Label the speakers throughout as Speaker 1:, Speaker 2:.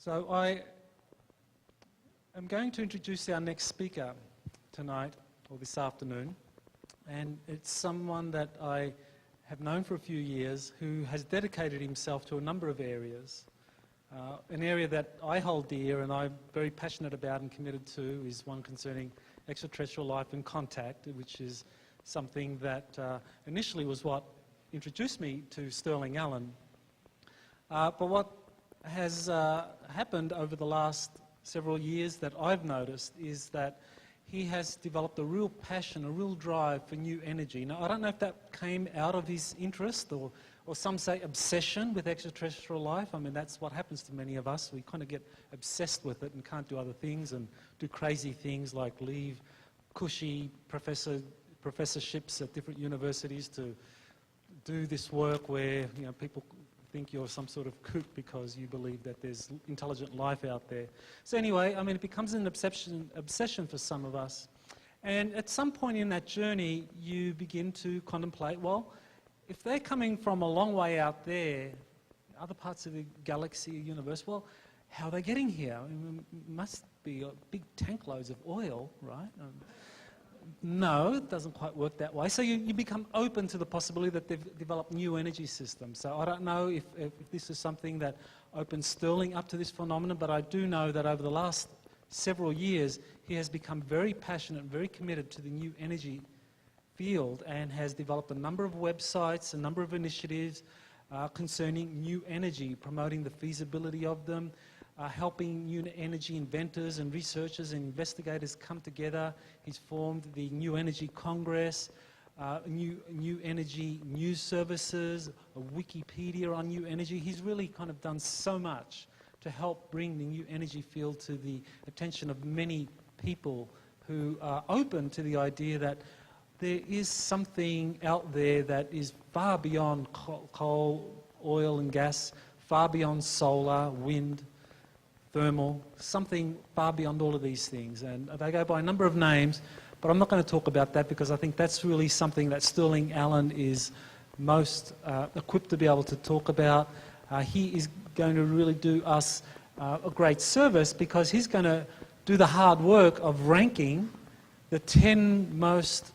Speaker 1: So I am going to introduce our next speaker tonight, or this afternoon, and it's someone that I have known for a few years who has dedicated himself to a number of areas. An area that I hold dear and I'm very passionate about and committed to is one concerning extraterrestrial life and contact, which is something that initially was what introduced me to Sterling Allan. But what has happened over the last several years that I've noticed is that he has developed a real passion, a real drive for new energy. Now, I don't know if that came out of his interest or some say obsession with extraterrestrial life. I mean, that's what happens to many of us. We kind of get obsessed with it and can't do other things and do crazy things like leave cushy professorships at different universities to do this work where, you know, people think you're some sort of kook because you believe that there's intelligent life out there. So anyway, I mean, it becomes an obsession for some of us. And at some point in that journey, you begin to contemplate, well, if they're coming from a long way out there, other parts of the galaxy, universe, well, how are they getting here? I mean, it must be big tank loads of oil, right? No, it doesn't quite work that way. So you become open to the possibility that they've developed new energy systems. So I don't know if this is something that opens Sterling up to this phenomenon, but I do know that over the last several years, he has become very passionate, very committed to the new energy field and has developed a number of websites, a number of initiatives concerning new energy, promoting the feasibility of them, helping new energy inventors and researchers and investigators come together. He's formed the New Energy Congress, new energy news services, a Wikipedia on new energy. He's really kind of done so much to help bring the new energy field to the attention of many people who are open to the idea that there is something out there that is far beyond coal, oil and gas, far beyond solar, wind, thermal, something far beyond all of these things. And they go by a number of names, but I'm not going to talk about that because I think that's really something that Sterling Allan is most equipped to be able to talk about. He is going to really do us a great service because he's going to do the hard work of ranking the 10 most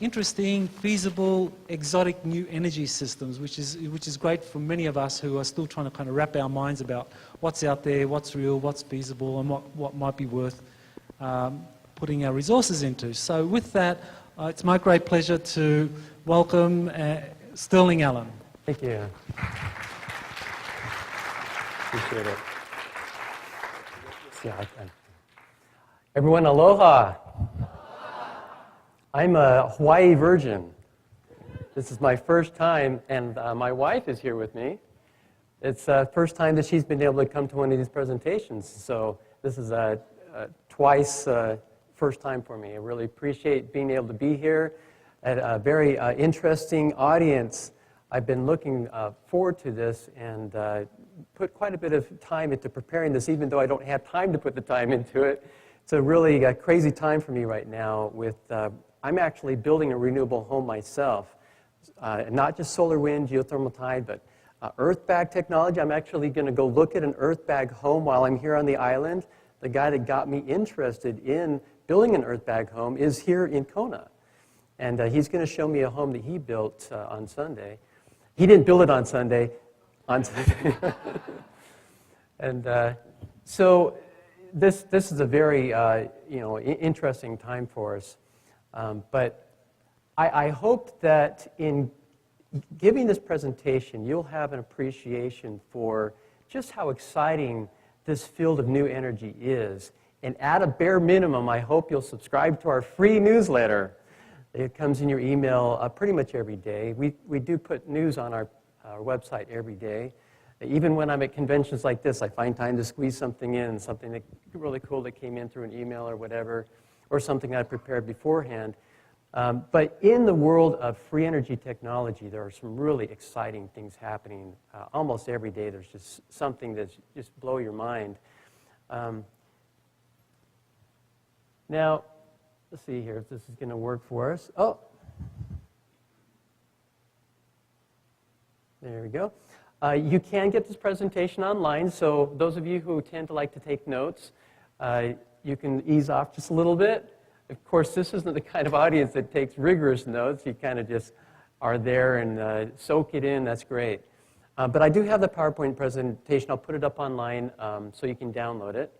Speaker 1: interesting, feasible, exotic new energy systems, which is great for many of us who are still trying to kind of wrap our minds about what's out there, what's real, what's feasible, and what might be worth putting our resources into. So with that, it's my great pleasure to welcome Sterling Allan.
Speaker 2: Thank you. Appreciate it. Yeah, everyone, aloha. I'm a Hawaii virgin. This is my first time, and my wife is here with me. It's the first time that she's been able to come to one of these presentations, so this is twice first time for me. I really appreciate being able to be here at a very interesting audience. I've been looking forward to this and put quite a bit of time into preparing this, even though I don't have time to put the time into it. It's a really crazy time for me right now with I'm actually building a renewable home myself, not just solar, wind, geothermal, tide, but earth bag technology. I'm actually going to go look at an earth bag home while I'm here on the island. The guy that got me interested in building an earth bag home is here in Kona, and he's going to show me a home that he built on Sunday. He didn't build it on Sunday, on Sunday. And so this is a very interesting time for us. But I hope that in giving this presentation, you'll have an appreciation for just how exciting this field of new energy is. And at a bare minimum, I hope you'll subscribe to our free newsletter. It comes in your email pretty much every day. We do put news on our website every day. Even when I'm at conventions like this, I find time to squeeze something in, something really cool that came in through an email or whatever, or something I prepared beforehand. But in the world of free energy technology, there are some really exciting things happening. Almost every day there's just something that just blow your mind. Now, let's see here if this is going to work for us. Oh, there we go. You can get this presentation online, so those of you who tend to like to take notes, you can ease off just a little bit. Of course, this isn't the kind of audience that takes rigorous notes. You kind of just are there and soak it in. That's great. But I do have the PowerPoint presentation. I'll put it up online so you can download it.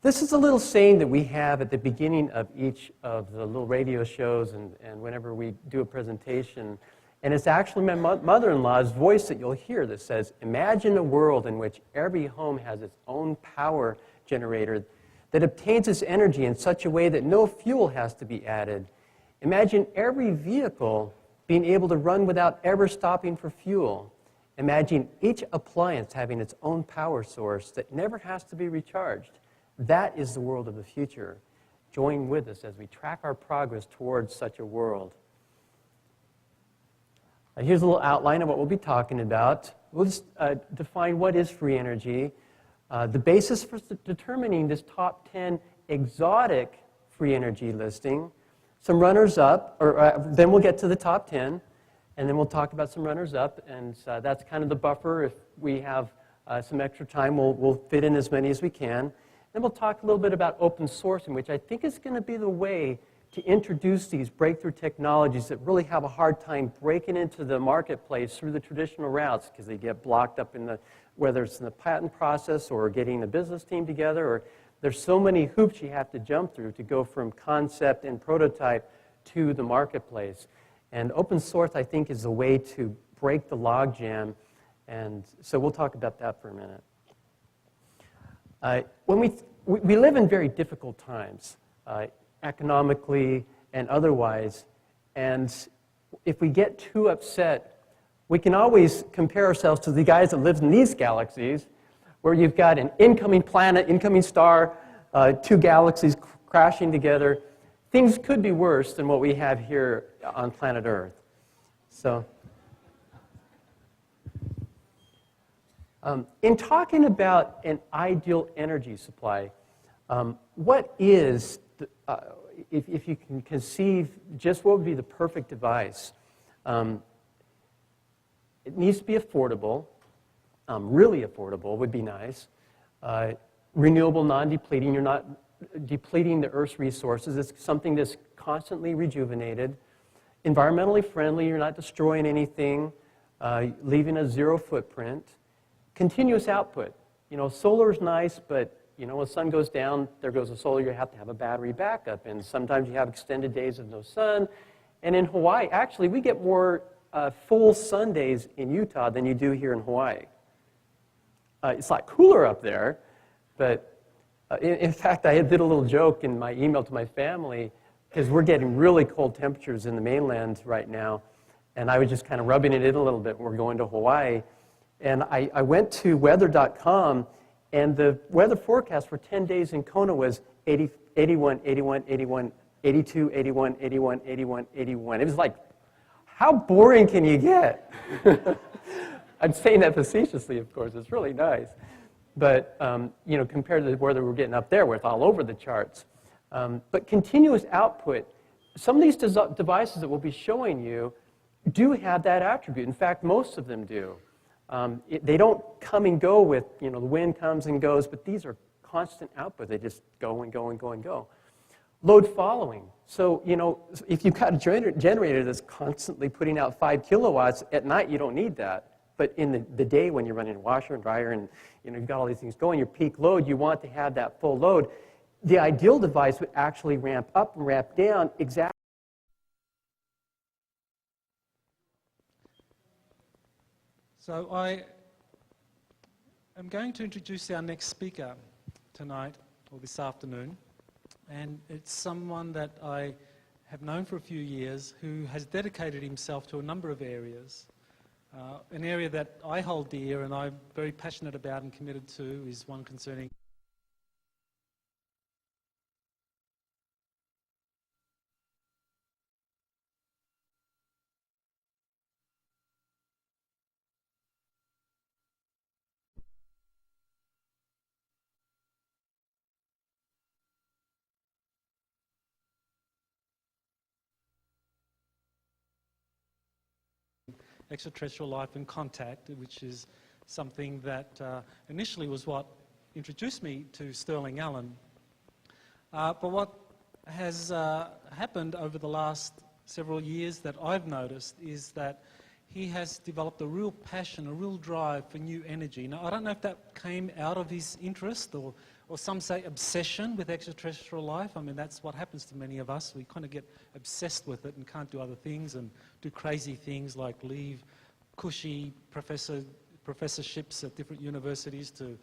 Speaker 2: This is a little saying that we have at the beginning of each of the little radio shows and whenever we do a presentation. And it's actually my mother-in-law's voice that you'll hear that says, imagine a world in which every home has its own power generator that obtains its energy in such a way that no fuel has to be added. Imagine every vehicle being able to run without ever stopping for fuel. Imagine each appliance having its own power source that never has to be recharged. That is the world of the future. Join with us as we track our progress towards such a world. Here's a little outline of what we'll be talking about. We'll just define what is free energy, the basis for determining this top 10 exotic free energy listing, some runners-up, or then we'll get to the top 10, and then we'll talk about some runners-up, and that's kind of the buffer. If we have some extra time, we'll fit in as many as we can. Then we'll talk a little bit about open sourcing, which I think is going to be the way to introduce these breakthrough technologies that really have a hard time breaking into the marketplace through the traditional routes because they get blocked up in the, whether it's in the patent process or getting a business team together, or there's so many hoops you have to jump through to go from concept and prototype to the marketplace. And open source, I think, is a way to break the logjam, and so we'll talk about that for a minute. When we live in very difficult times, economically and otherwise, and if we get too upset, we can always compare ourselves to the guys that live in these galaxies, where you've got an incoming planet, incoming star, two galaxies crashing together. Things could be worse than what we have here on planet Earth. So, in talking about an ideal energy supply, what is, if you can conceive just what would be the perfect device, it needs to be affordable, really affordable would be nice, renewable, non-depleting, you're not depleting the Earth's resources, it's something that's constantly rejuvenated, environmentally friendly, you're not destroying anything, leaving a zero footprint, continuous output. You know, solar is nice, but you know, when the sun goes down, there goes the solar, you have to have a battery backup. And sometimes you have extended days of no sun. And in Hawaii, actually, we get more full sun days in Utah than you do here in Hawaii. It's a lot cooler up there. But in fact, I did a little joke in my email to my family, because we're getting really cold temperatures in the mainland right now. And I was just kind of rubbing it in a little bit when we're going to Hawaii. And I went to weather.com, and the weather forecast for 10 days in Kona was 80, 81, 81, 81, 82, 81, 81, 81, 81. It was like, how boring can you get? I'm saying that facetiously, of course. It's really nice. But, you know, compared to the weather we're getting up there, where it's all over the charts. But continuous output, some of these devices that we'll be showing you do have that attribute. In fact, most of them do. They don't come and go with, you know, the wind comes and goes, but these are constant output. They just go and go and go and go. Load following. So, you know, if you've got a generator that's constantly putting out 5 kilowatts, at night you don't need that. But in the day when you're running a washer and dryer and, you know, you've got all these things going, your peak load, you want to have that full load. The ideal device would actually ramp up and ramp down exactly.
Speaker 1: So I am going to introduce our next speaker tonight, or this afternoon, and it's someone that I have known for a few years who has dedicated himself to a number of areas. An area that I hold dear and I'm very passionate about and committed to is one concerning extraterrestrial life and contact, which is something that initially was what introduced me to Sterling Allan. But what has happened over the last several years that I've noticed is that he has developed a real passion, a real drive for new energy. Now, I don't know if that came out of his interest or some say obsession with extraterrestrial life. I mean, that's what happens to many of us. We kind of get obsessed with it and can't do other things and do crazy things like leave cushy professorships at different universities to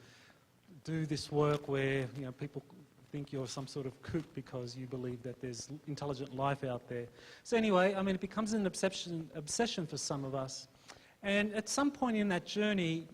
Speaker 1: do this work where, you know, people think you're some sort of kook because you believe that there's intelligent life out there. So anyway, I mean, it becomes an obsession for some of us. And at some point in that journey,